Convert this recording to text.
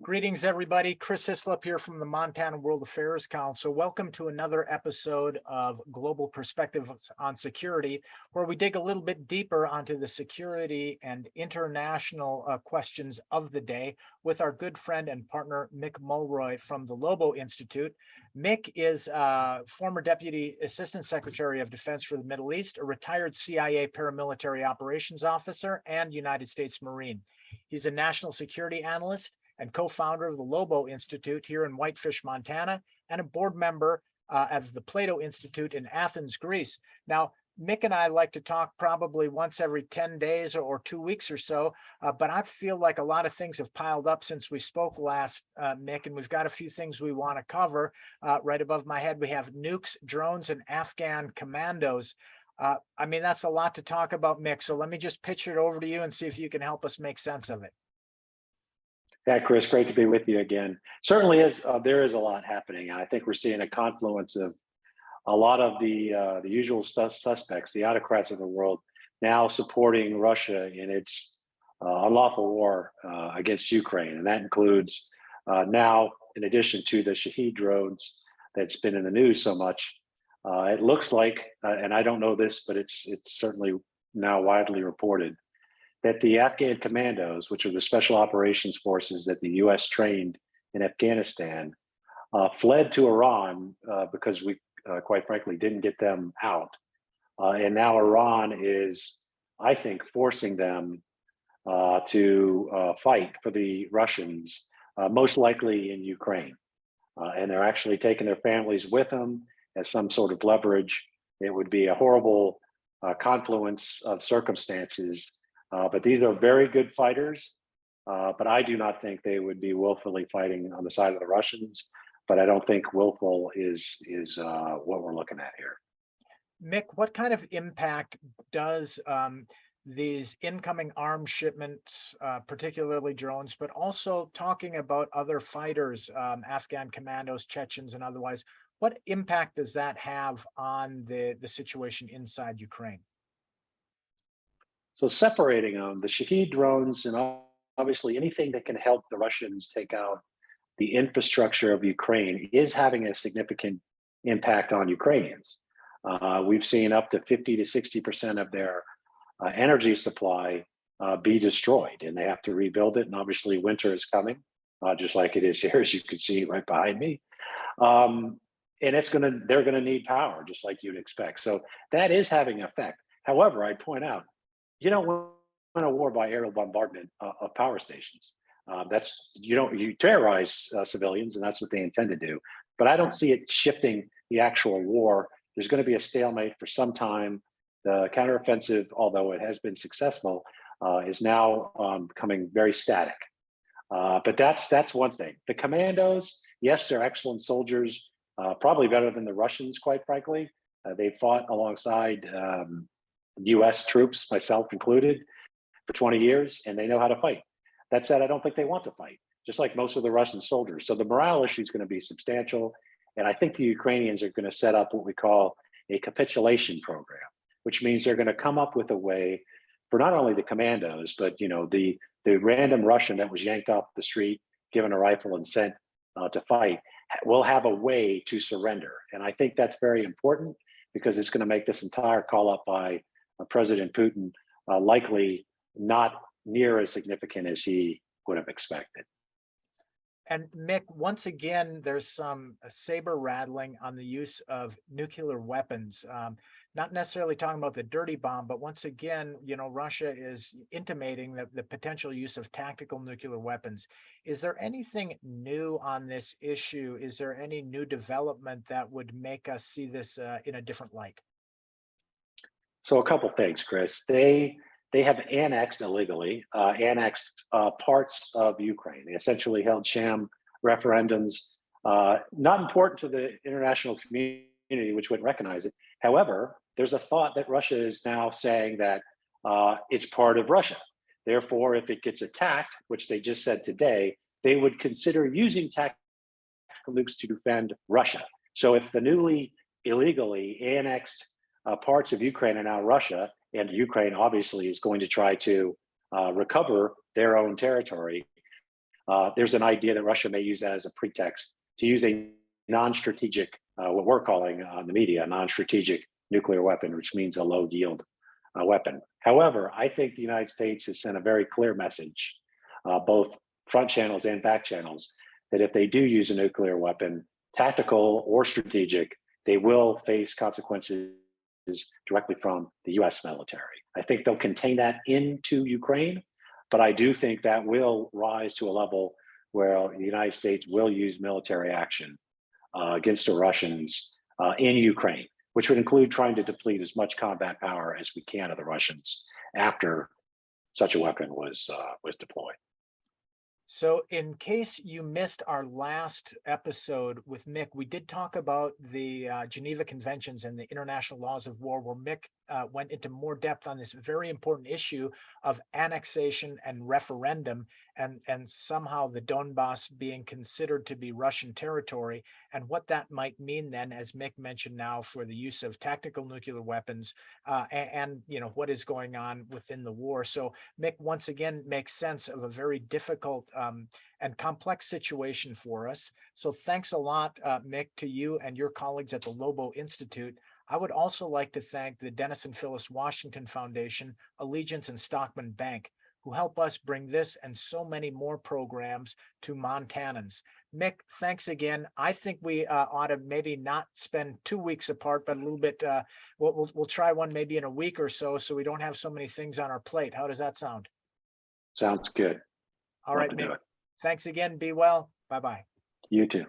Greetings, everybody. Chris Hislop here from the Montana World Affairs Council. Welcome to another episode of Global Perspectives on Security, where we dig a little bit deeper onto the security and international questions of the day with our good friend and partner, Mick Mulroy from the Lobo Institute. Mick is former Deputy Assistant Secretary of Defense for the Middle East, a retired CIA paramilitary operations officer, and United States Marine. He's a national security analyst and co-founder of the Lobo Institute here in Whitefish, Montana, and a board member of the Plato Institute in Athens, Greece. Now, Mick and I like to talk probably once every 10 days or 2 weeks or so, but I feel like a lot of things have piled up since we spoke last, Mick, and we've got a few things we want to cover. Right above my head, we have nukes, drones, and Afghan commandos. I mean, that's a lot to talk about, Mick, so let me just pitch it over to you and see if you can help us make sense of it. Yeah, Chris, great to be with you again. Certainly there is a lot happening. I think we're seeing a confluence of a lot of the usual suspects, the autocrats of the world, now supporting Russia in its unlawful war against Ukraine. And that includes now, in addition to the Shahed drones that's been in the news so much, it looks like, and I don't know this, but it's certainly now widely reported, that the Afghan Commandos, which are the special operations forces that the US trained in Afghanistan, fled to Iran because we, quite frankly, didn't get them out. And now Iran is, I think, forcing them to fight for the Russians, most likely in Ukraine. And they're actually taking their families with them as some sort of leverage. It would be a horrible confluence of circumstances. But these are very good fighters, but I do not think they would be willfully fighting on the side of the Russians. But I don't think willful is what we're looking at here. Mick, what kind of impact does these incoming arms shipments, particularly drones, but also talking about other fighters, Afghan commandos, Chechens, and otherwise, what impact does that have on the situation inside Ukraine? So separating them, the Shahed drones, and obviously anything that can help the Russians take out the infrastructure of Ukraine is having a significant impact on Ukrainians. We've seen up to 50 to 60% of their energy supply be destroyed, and they have to rebuild it. And obviously winter is coming, just like it is here, as you can see right behind me. And they're gonna need power, just like you'd expect. So that is having an effect. However, I'd point out, you don't win a war by aerial bombardment of power stations. You terrorize civilians, and that's what they intend to do. But I don't see it shifting the actual war. There's going to be a stalemate for some time. The counteroffensive, although it has been successful, is now becoming very static. But that's one thing. The commandos, yes, they're excellent soldiers, probably better than the Russians, quite frankly. They fought alongside US troops, myself included, for 20 years, and they know how to fight. That said, I don't think they want to fight, just like most of the Russian soldiers. So the morale issue is going to be substantial. And I think the Ukrainians are going to set up what we call a capitulation program, which means they're going to come up with a way for not only the commandos, but the random Russian that was yanked off the street, given a rifle and sent to fight, will have a way to surrender. And I think that's very important because it's going to make this entire call up by President Putin likely not near as significant as he would have expected. And Mick, once again, there's some saber rattling on the use of nuclear weapons. Not necessarily talking about the dirty bomb, but once again, Russia is intimating the potential use of tactical nuclear weapons. Is there anything new on this issue? Is there any new development that would make us see this in a different light? So a couple things, Chris. They have annexed illegally, parts of Ukraine. They essentially held sham referendums, not important to the international community, which wouldn't recognize it. However, there's a thought that Russia is now saying that it's part of Russia. Therefore, if it gets attacked, which they just said today, they would consider using tactical nukes to defend Russia. So if the newly illegally annexed parts of Ukraine are now Russia, and Ukraine obviously is going to try to recover their own territory, there's an idea that Russia may use that as a pretext to use a non-strategic, what we're calling on the media, a non-strategic nuclear weapon, which means a low yield weapon. However, I think the United States has sent a very clear message, both front channels and back channels, that if they do use a nuclear weapon, tactical or strategic, they will face consequences directly from the US military. I think they'll contain that into Ukraine, but I do think that will rise to a level where the United States will use military action against the Russians in Ukraine, which would include trying to deplete as much combat power as we can of the Russians after such a weapon was deployed. So in case you missed our last episode with Mick, we did talk about the Geneva Conventions and the international laws of war, where Mick went into more depth on this very important issue of annexation and referendum, and somehow the Donbass being considered to be Russian territory, and what that might mean then, as Mick mentioned now, for the use of tactical nuclear weapons, and what is going on within the war. So Mick once again makes sense of a very difficult and complex situation for us. So thanks a lot, Mick, to you and your colleagues at the Lobo Institute. I would also like to thank the Dennis and Phyllis Washington Foundation, Allegiance, and Stockman Bank, who help us bring this and so many more programs to Montanans. Mick, thanks again. I think we ought to maybe not spend 2 weeks apart, but a little bit, we'll try one maybe in a week or so we don't have so many things on our plate. How does that sound? Sounds good. All right, Mick. Thanks again. Be well. Bye-bye. You too.